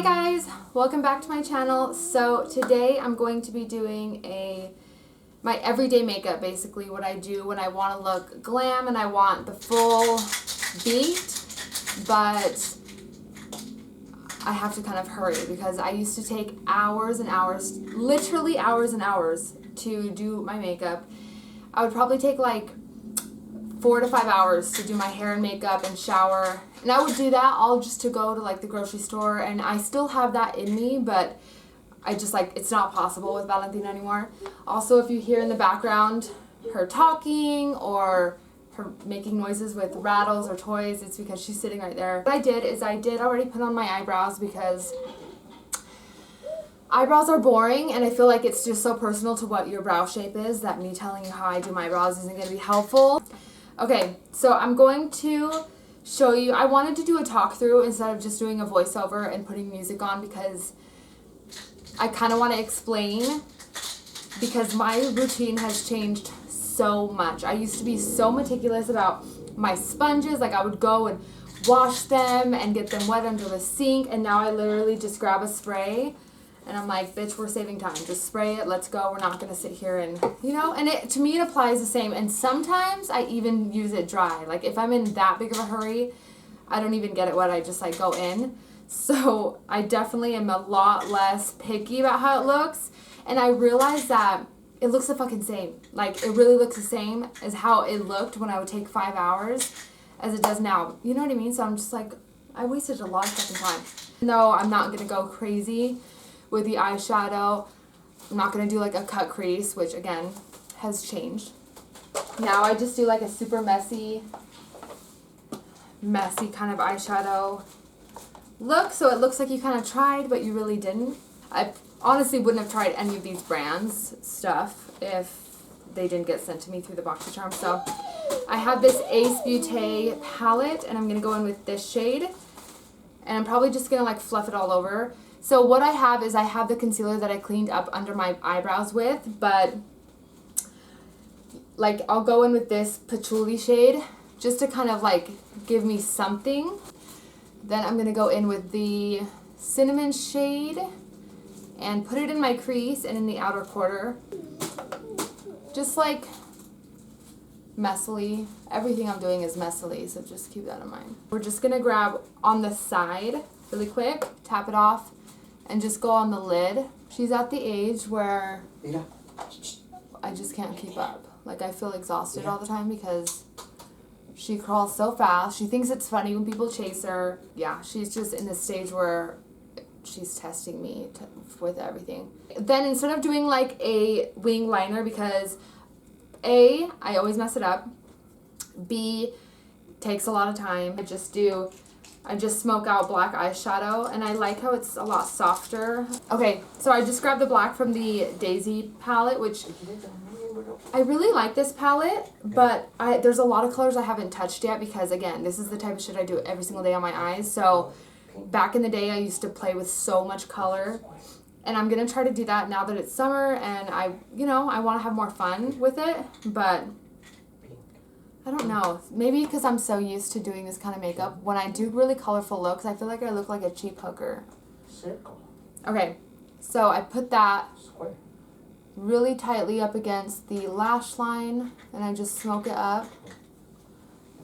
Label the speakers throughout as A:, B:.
A: Hi guys, welcome back to my channel. So today I'm going to be doing my everyday makeup, basically what I do when I want to look glam and I want the full beat, but I have to kind of hurry because I used to take hours and hours, literally hours and hours to do my makeup. I would probably take like 4 to 5 hours to do my hair and makeup and shower. And I would do that all just to go to like the grocery store, and I still have that in me, but I just like, it's not possible with Valentina anymore. Also, if you hear in the background her talking or her making noises with rattles or toys, it's because she's sitting right there. What I did is I did already put on my eyebrows because eyebrows are boring, and I feel like it's just so personal to what your brow shape is that me telling you how I do my brows isn't going to be helpful. Okay, so I'm going to show you, I wanted to do a talk through instead of just doing a voiceover and putting music on because I kind of want to explain, because my routine has changed so much. I used to be so meticulous about my sponges, like I would go and wash them and get them wet under the sink, and now I literally just grab a spray and I'm like, bitch, we're saving time. Just spray it. Let's go. We're not going to sit here and, you know, and to me it applies the same. And sometimes I even use it dry. Like if I'm in that big of a hurry, I don't even get it wet. I just like go in. So I definitely am a lot less picky about how it looks. And I realized that it looks the fucking same. Like it really looks the same as how it looked when I would take 5 hours as it does now. You know what I mean? So I'm just like, I wasted a lot of fucking time. No, I'm not going to go crazy with the eyeshadow. I'm not going to do like a cut crease, which again has changed. Now I just do like a super messy kind of eyeshadow look, so it looks like you kind of tried but you really didn't. I honestly wouldn't have tried any of these brands stuff if they didn't get sent to me through the BoxyCharm. So I have this Ace Beauté palette and I'm going to go in with this shade, and I'm probably just going to like fluff it all over. So what I have is I have the concealer that I cleaned up under my eyebrows with, but like I'll go in with this patchouli shade just to kind of like give me something. Then I'm going to go in with the cinnamon shade and put it in my crease and in the outer quarter. Just like messily. Everything I'm doing is messily, so just keep that in mind. We're just going to grab on the side really quick, tap it off, and just go on the lid. She's at the age where I just can't keep up. Like I feel exhausted all the time because she crawls so fast. She thinks it's funny when people chase her. Yeah, she's just in this stage where she's testing me with everything. Then instead of doing like a wing liner, because A, I always mess it up. B, takes a lot of time. I just smoke out black eyeshadow, and I like how it's a lot softer. Okay, so I just grabbed the black from the Daisy palette, which I really like this palette, but there's a lot of colors I haven't touched yet because, again, this is the type of shit I do every single day on my eyes. So back in the day, I used to play with so much color, and I'm going to try to do that now that it's summer, and I want to have more fun with it, but I don't know. Maybe because I'm so used to doing this kind of makeup, when I do really colorful looks, I feel like I look like a cheap hooker. Okay, so I put that really tightly up against the lash line, and I just smoke it up.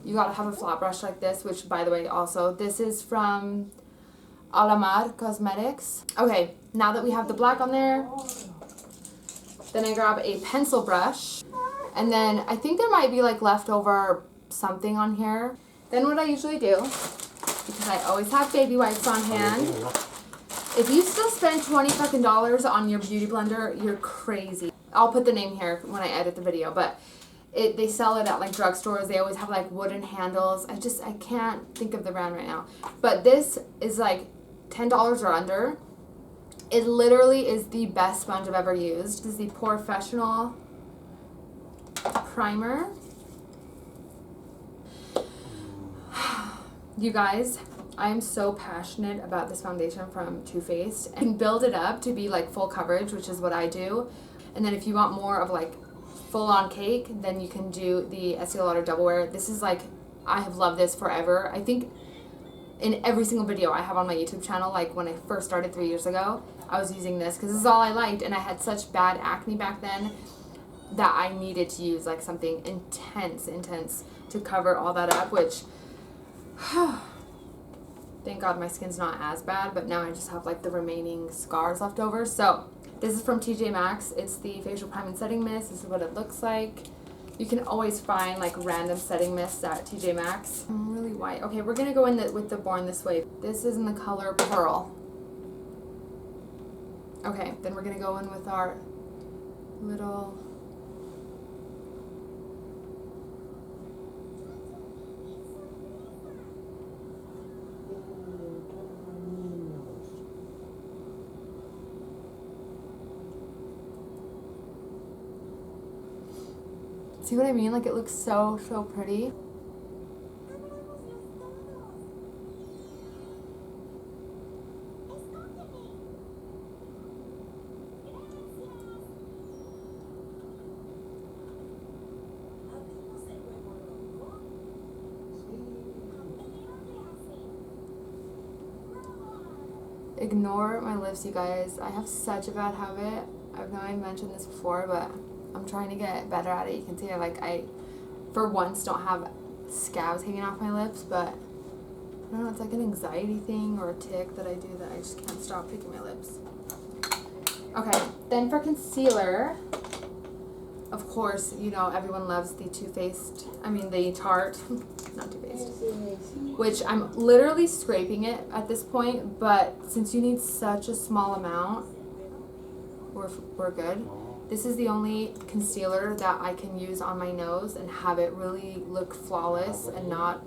A: You gotta have a flat brush like this, which, by the way, also, this is from Alamar Cosmetics. Okay, now that we have the black on there, then I grab a pencil brush. And then I think there might be like leftover something on here. Then what I usually do, because I always have baby wipes on hand, if you still spend $20 fucking on your beauty blender, you're crazy. I'll put the name here when I edit the video, but they sell it at like drugstores. They always have like wooden handles. I can't think of the brand right now. But this is like $10 or under. It literally is the best sponge I've ever used. This is the Professional primer. You guys, I am so passionate about this foundation from Too Faced. You can build it up to be like full coverage, which is what I do. And then if you want more of like full on cake, then you can do the Estee Lauder Double Wear. This is like, I have loved this forever. I think in every single video I have on my YouTube channel. Like when I first started 3 years ago, I was using this because this is all I liked, and I had such bad acne back then that I needed to use like something intense to cover all that up, which thank God my skin's not as bad, but now I just have like the remaining scars left over. So this is from TJ Maxx. It's the facial prime and setting mist. This is what it looks like. You can always find like random setting mists at TJ Maxx. I'm really white. Okay, we're gonna go in with the Born This Way. This is in the color Pearl. Okay, then we're gonna go in with our little see what I mean? Like it looks so pretty. Ignore my lips, you guys. I have such a bad habit. I've know I mentioned this before, but I'm trying to get better at it. You can see I for once don't have scabs hanging off my lips, but I don't know, it's like an anxiety thing or a tic that I do that I just can't stop picking my lips. Okay, then for concealer, of course, you know, everyone loves the the Tarte, not Too Faced, which I'm literally scraping it at this point, but since you need such a small amount, we're good. This is the only concealer that I can use on my nose and have it really look flawless and not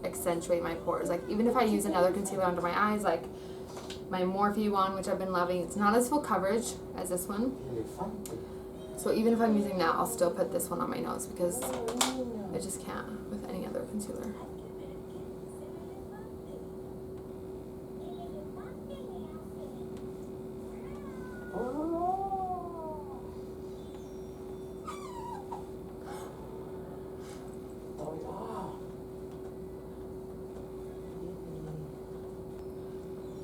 A: accentuate my pores. Like even if I use another concealer under my eyes, like my Morphe one, which I've been loving, it's not as full coverage as this one. So even if I'm using that, I'll still put this one on my nose because I just can't with any other concealer.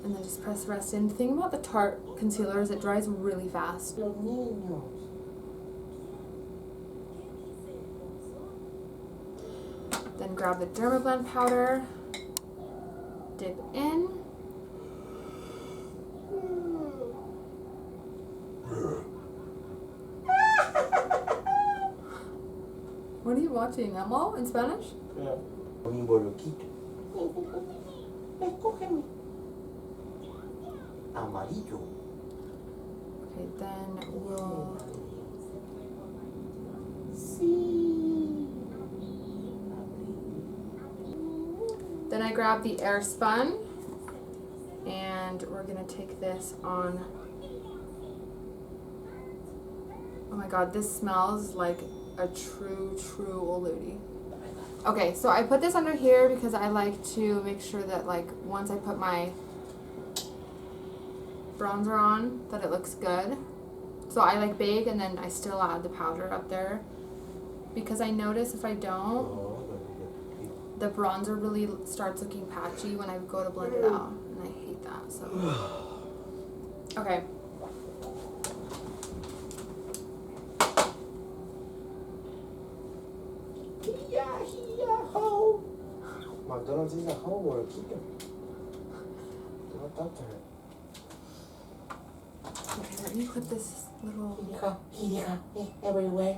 A: And then just press the rest in. The thing about the Tarte concealer is it dries really fast. Then grab the Dermablend powder, dip in. What are you watching, Nemo, in Spanish?
B: Yeah. Amarillo.
A: Okay, then we'll... Then I grab the Air Spun, and we're gonna take this on. Oh my god, this smells like a true old lady. Okay, so I put this under here because I like to make sure that like once I put my bronzer on that it looks good. So I like bake and then I still add the powder up there because I notice if I don't, the bronzer really starts looking patchy when I go to blend it out, and I hate that. So okay.
B: McDonald's is a hoe or a chicken. Do not talk to her.
A: Okay, let me put this little...
B: Everywhere.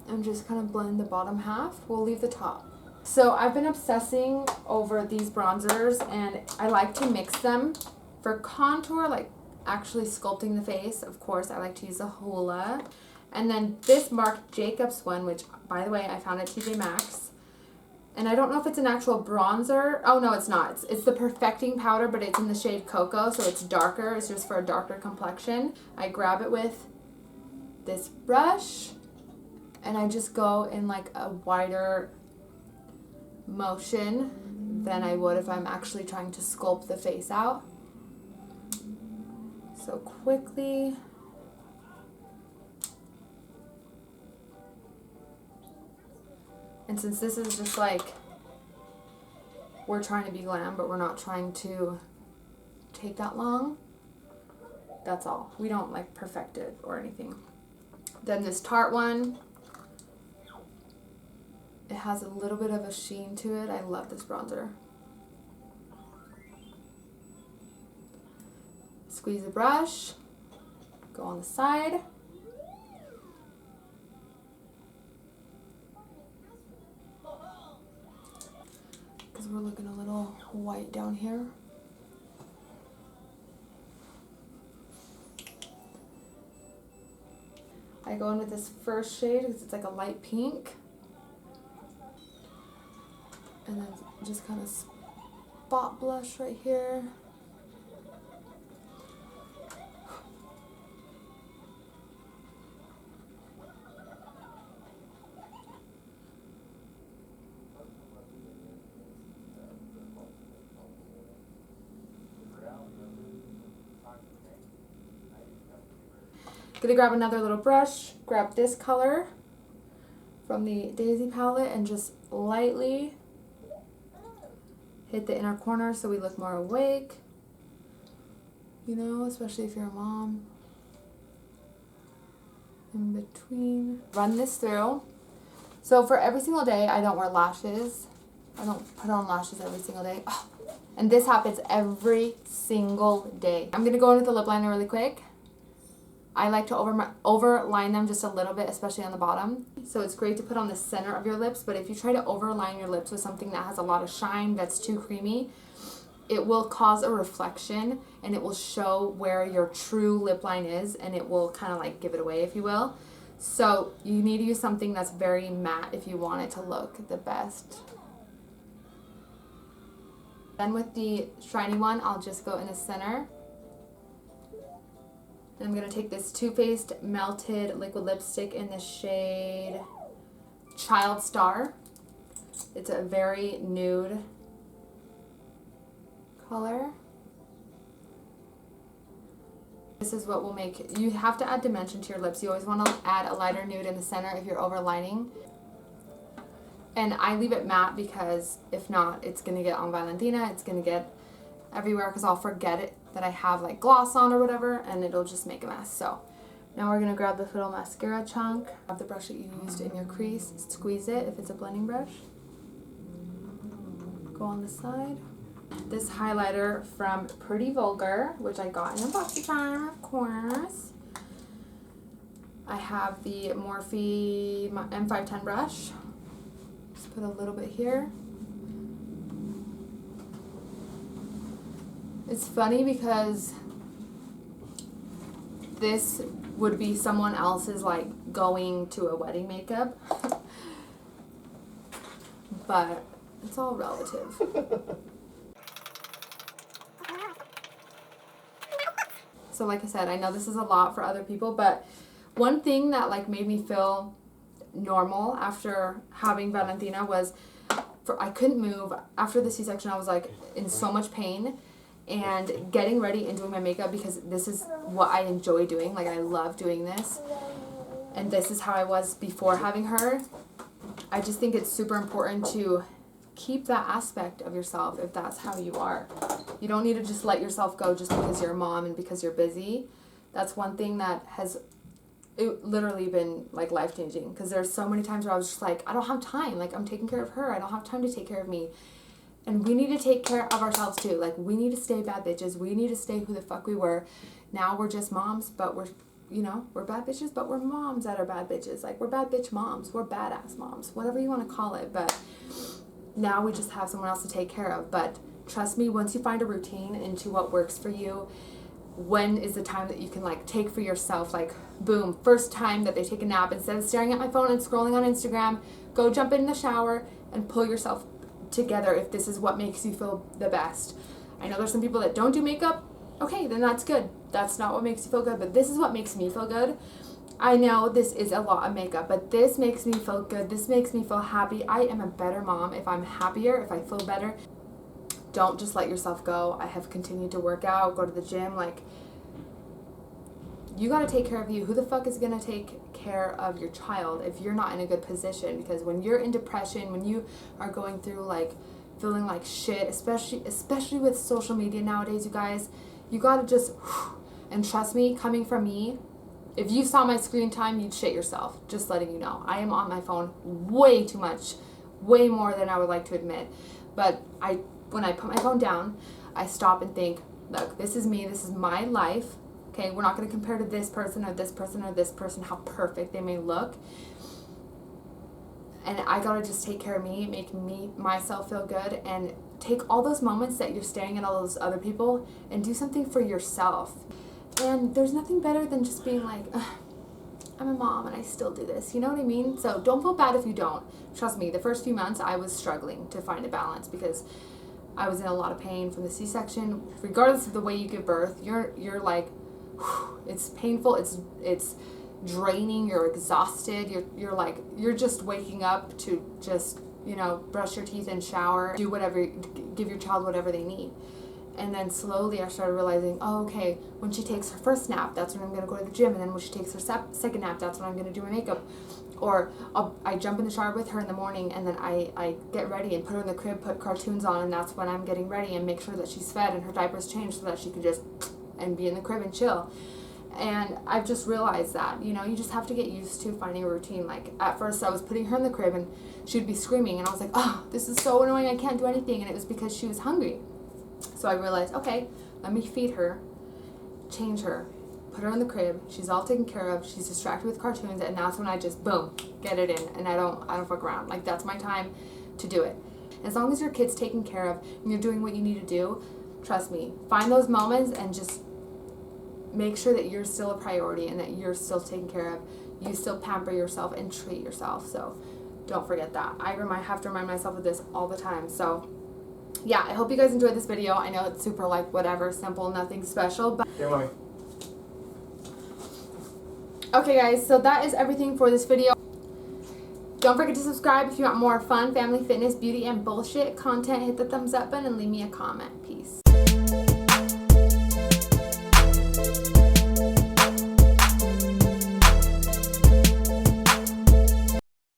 A: And just kind of blend the bottom half. We'll leave the top. So I've been obsessing over these bronzers, and I like to mix them. For contour, like actually sculpting the face, of course, I like to use a Hoola. And then this Marc Jacobs one, which, by the way, I found at TJ Maxx. And I don't know if it's an actual bronzer. Oh, no, it's not. It's the perfecting powder, but it's in the shade Cocoa, so it's darker. It's just for a darker complexion. I grab it with this brush, and I just go in like a wider motion than I would if I'm actually trying to sculpt the face out. So quickly. And since this is just like we're trying to be glam, but we're not trying to take that long. That's all. We don't like perfect it or anything. Then this Tarte one, it has a little bit of a sheen to it. I love this bronzer. Squeeze the brush, go on the side. Because we're looking a little white down here. I go in with this first shade because it's like a light pink. And then just kind of spot blush right here. Gonna grab another little brush, grab this color from the Daisy palette and just lightly hit the inner corner so we look more awake, you know, especially if you're a mom. In between. Run this through. So for every single day, I don't wear lashes. I don't put on lashes every single day. Oh, and this happens every single day. I'm gonna go in with the lip liner really quick. I like to overline them just a little bit, especially on the bottom. So it's great to put on the center of your lips, but if you try to overline your lips with something that has a lot of shine, that's too creamy, it will cause a reflection and it will show where your true lip line is, and it will kind of like give it away, if you will. So you need to use something that's very matte if you want it to look the best. Then with the shiny one, I'll just go in the center. And I'm going to take this Too Faced Melted Liquid Lipstick in the shade Child Star. It's a very nude color. This is what will make, you have to add dimension to your lips. You always want to add a lighter nude in the center if you're overlining. And I leave it matte because if not, it's going to get on Valentina. It's going to get everywhere because I'll forget it that I have like gloss on or whatever, and it'll just make a mess. So now we're gonna grab this little mascara chunk, grab the brush that you used in your crease, squeeze it if it's a blending brush, go on the side. This highlighter from Pretty Vulgar, which I got in a BoxyCharm, of course. I have the Morphe M510 brush. Just put a little bit here. It's funny because this would be someone else's like going to a wedding makeup, but it's all relative. So like I said, I know this is a lot for other people, but one thing that like made me feel normal after having Valentina was I couldn't move. After the C-section, I was like in so much pain. And getting ready and doing my makeup, because this is what I enjoy doing. Like, I love doing this. And this is how I was before having her. I just think it's super important to keep that aspect of yourself if that's how you are. You don't need to just let yourself go just because you're a mom and because you're busy. That's one thing that has literally been, like, life-changing. Because there's so many times where I was just like, I don't have time. Like, I'm taking care of her. I don't have time to take care of me. And we need to take care of ourselves too. Like, we need to stay bad bitches. We need to stay who the fuck we were. Now we're just moms, but we're, you know, we're bad bitches, but we're moms that are bad bitches. Like, we're bad bitch moms. We're badass moms. Whatever you want to call it. But now we just have someone else to take care of. But trust me, once you find a routine into what works for you, when is the time that you can, like, take for yourself? Like, boom, first time that they take a nap, instead of staring at my phone and scrolling on Instagram, go jump in the shower and pull yourself together if this is what makes you feel the best. I know there's some people that don't do makeup. Okay, then that's good. That's not what makes you feel good, but this is what makes me feel good. I know this is a lot of makeup, but this makes me feel good. This makes me feel happy. I am a better mom if I'm happier, if I feel better. Don't just let yourself go. I have continued to work out, go to the gym. Like, you gotta take care of you. Who the fuck is gonna take care of your child if you're not in a good position? Because when you're in depression, when you are going through like feeling like shit, especially with social media nowadays, you guys. You gotta just, and trust me, coming from me, if you saw my screen time, you'd shit yourself. Just letting you know. I am on my phone way too much, way more than I would like to admit. But when I put my phone down, I stop and think, look, this is me, this is my life. Okay, we're not going to compare to this person or this person or this person, how perfect they may look. And I got to just take care of me, make myself feel good, and take all those moments that you're staring at all those other people and do something for yourself. And there's nothing better than just being like, I'm a mom and I still do this. You know what I mean? So don't feel bad if you don't. Trust me, the first few months I was struggling to find a balance because I was in a lot of pain from the C-section. Regardless of the way you give birth, you're like, it's painful, it's draining, you're exhausted, you're just waking up to just, you know, brush your teeth and shower, do whatever, give your child whatever they need. And then slowly I started realizing, oh, okay, when she takes her first nap, that's when I'm going to go to the gym. And then when she takes her second nap, that's when I'm going to do my makeup. Or I jump in the shower with her in the morning, and then I get ready and put her in the crib, put cartoons on, and that's when I'm getting ready and make sure that she's fed and her diaper's changed so that she can just and be in the crib and chill. And I've just realized that, you know, you just have to get used to finding a routine. Like, at first I was putting her in the crib and she'd be screaming, and I was like, oh, this is so annoying, I can't do anything. And it was because she was hungry. So I realized, okay, let me feed her, change her, put her in the crib, she's all taken care of, she's distracted with cartoons, and that's when I just, boom, get it in, and I don't fuck around. Like, that's my time to do it. As long as your kid's taken care of and you're doing what you need to do, trust me, find those moments and just make sure that you're still a priority and that you're still taken care of. You still pamper yourself and treat yourself. So don't forget that. I have to remind myself of this all the time. So yeah, I hope you guys enjoyed this video. I know it's super like whatever, simple, nothing special. But
B: Here, mommy.
A: okay guys, so that is everything for this video. Don't forget to subscribe if you want more fun, family, fitness, beauty, and bullshit content. Hit the thumbs up button and leave me a comment. Peace.